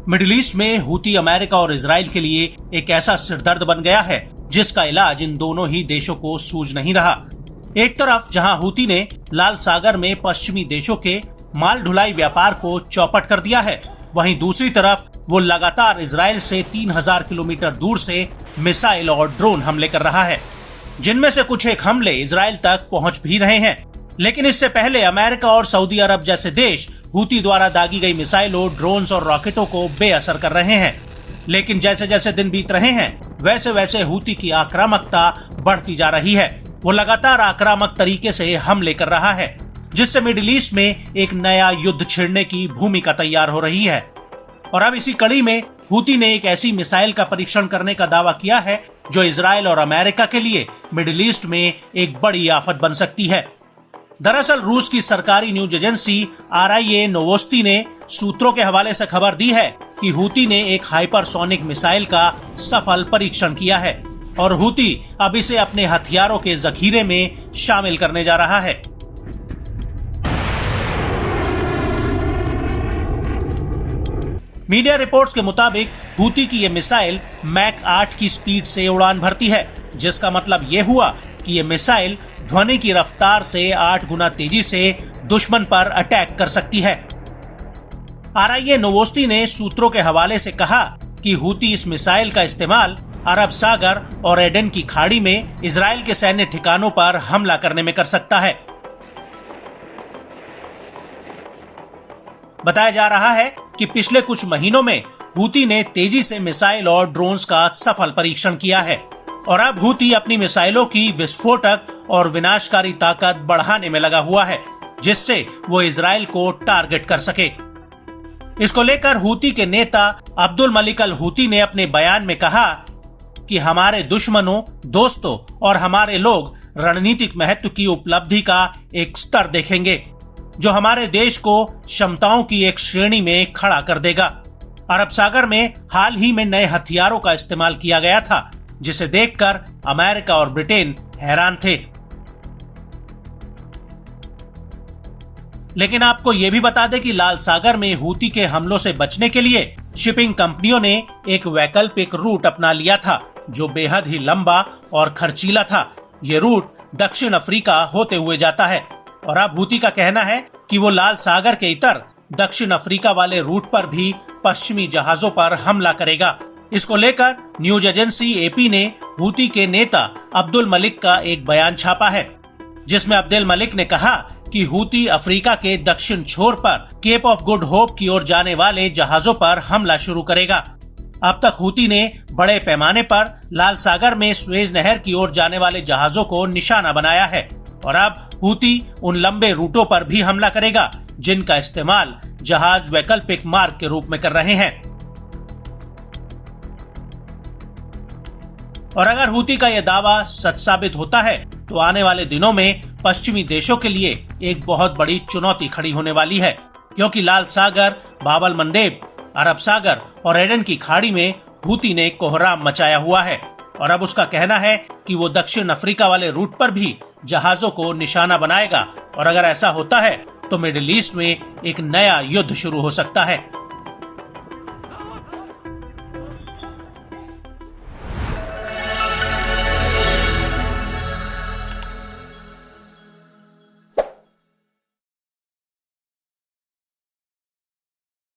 Middle east में Houthi America और Israel के लिए एक ऐसा सिरदर्द बन गया है जिसका इलाज इन दोनों ही देशों को सूझ नहीं रहा। एक तरफ जहां हूती ने लाल सागर में पश्चिमी देशों के माल ढुलाई व्यापार को चौपट कर दिया है, वहीं दूसरी तरफ वो लगातार इजराइल से 3000 किलोमीटर दूर से मिसाइल और ड्रोन हमले कर रहा है, जिनमें से कुछ एक हमले इजराइल तक पहुंच भी रहे हैं। लेकिन इससे पहले अमेरिका और सऊदी अरब जैसे देश हूती द्वारा दागी गई मिसाइलों, ड्रोन्स और रॉकेटों को बेअसर कर रहे हैं। लेकिन जैसे जैसे दिन बीत रहे हैं वैसे वैसे हूती की आक्रामकता बढ़ती जा रही है। वो लगातार आक्रामक तरीके से हमले कर रहा है, जिससे मिडिल ईस्ट में एक नया युद्ध छिड़ने की भूमिका तैयार हो रही है। और अब इसी कड़ी में हूती ने एक ऐसी मिसाइल का परीक्षण करने का दावा किया है जो इजराइल और अमेरिका के लिए मिडिल ईस्ट में एक बड़ी आफत बन सकती है। दरअसल रूस की सरकारी न्यूज एजेंसी RIA नोवोस्ती ने सूत्रों के हवाले से खबर दी है कि हूती ने एक हाइपरसोनिक मिसाइल का सफल परीक्षण किया है और हूती अब इसे अपने हथियारों के जखीरे में शामिल करने जा रहा है। मीडिया रिपोर्ट्स के मुताबिक हूती की यह मिसाइल मैक 8 की स्पीड से उड़ान भरती है, जिसका मतलब ये हुआ कि ये मिसाइल ध्वनि की रफ्तार से 8 गुना तेजी से दुश्मन पर अटैक कर सकती है। RIA नोवोस्ती ने सूत्रों के हवाले से कहा कि हूती इस मिसाइल का इस्तेमाल अरब सागर और एडन की खाड़ी में इजराइल के सैन्य ठिकानों पर हमला करने में कर सकता है। बताया जा रहा है कि पिछले कुछ महीनों में हूती ने तेजी से मिसाइल और ड्रोन्स का सफल परीक्षण किया है और अब हूती अपनी मिसाइलों की विस्फोटक और विनाशकारी ताकत बढ़ाने में लगा हुआ है, जिससे वो इजराइल को टारगेट कर सके। इसको लेकर हूती के नेता अब्दुल मलिक अल हूती ने अपने बयान में कहा कि हमारे दुश्मनों, दोस्तों और हमारे लोग रणनीतिक महत्व की उपलब्धि का एक स्तर देखेंगे जो हमारे देश को क्षमताओं की एक श्रेणी में खड़ा कर देगा। अरब सागर में हाल ही में नए हथियारों का इस्तेमाल किया गया था, जिसे देखकर अमेरिका और ब्रिटेन हैरान थे। लेकिन आपको यह भी बता दें कि लाल सागर में हूती के हमलों से बचने के लिए शिपिंग कंपनियों ने एक वैकल्पिक रूट अपना लिया था जो बेहद ही लंबा और खर्चीला था। ये रूट दक्षिण अफ्रीका होते हुए जाता है और अब हूती का कहना है कि वो लाल सागर के इतर दक्षिण अफ्रीका वाले रूट पर भी पश्चिमी जहाजों पर हमला करेगा। इसको लेकर न्यूज एजेंसी AP ने हूती के नेता अब्दुल मलिक का एक बयान छापा है, जिसमें अब्दुल मलिक ने कहा कि हूती अफ्रीका के दक्षिण छोर पर केप ऑफ गुड होप की ओर जाने वाले जहाजों पर हमला शुरू करेगा। अब तक हूती ने बड़े पैमाने पर लाल सागर में स्वेज नहर की ओर जाने वाले जहाजों को निशाना बनाया है और अब हूती उन लंबे रूटों पर भी हमला करेगा जिनका इस्तेमाल जहाज वैकल्पिक मार्ग के रूप में कर रहे हैं। और अगर हूती का यह दावा सच साबित होता है तो आने वाले दिनों में पश्चिमी देशों के लिए एक बहुत बड़ी चुनौती खड़ी होने वाली है, क्योंकि लाल सागर, बाब अल मंडेब, अरब सागर और एडन की खाड़ी में हूती ने कोहराम मचाया हुआ है और अब उसका कहना है कि वो दक्षिण अफ्रीका वाले रूट पर भी जहाजों को निशाना बनाएगा और अगर ऐसा होता है तो मिडिल ईस्ट में एक नया युद्ध शुरू हो सकता है।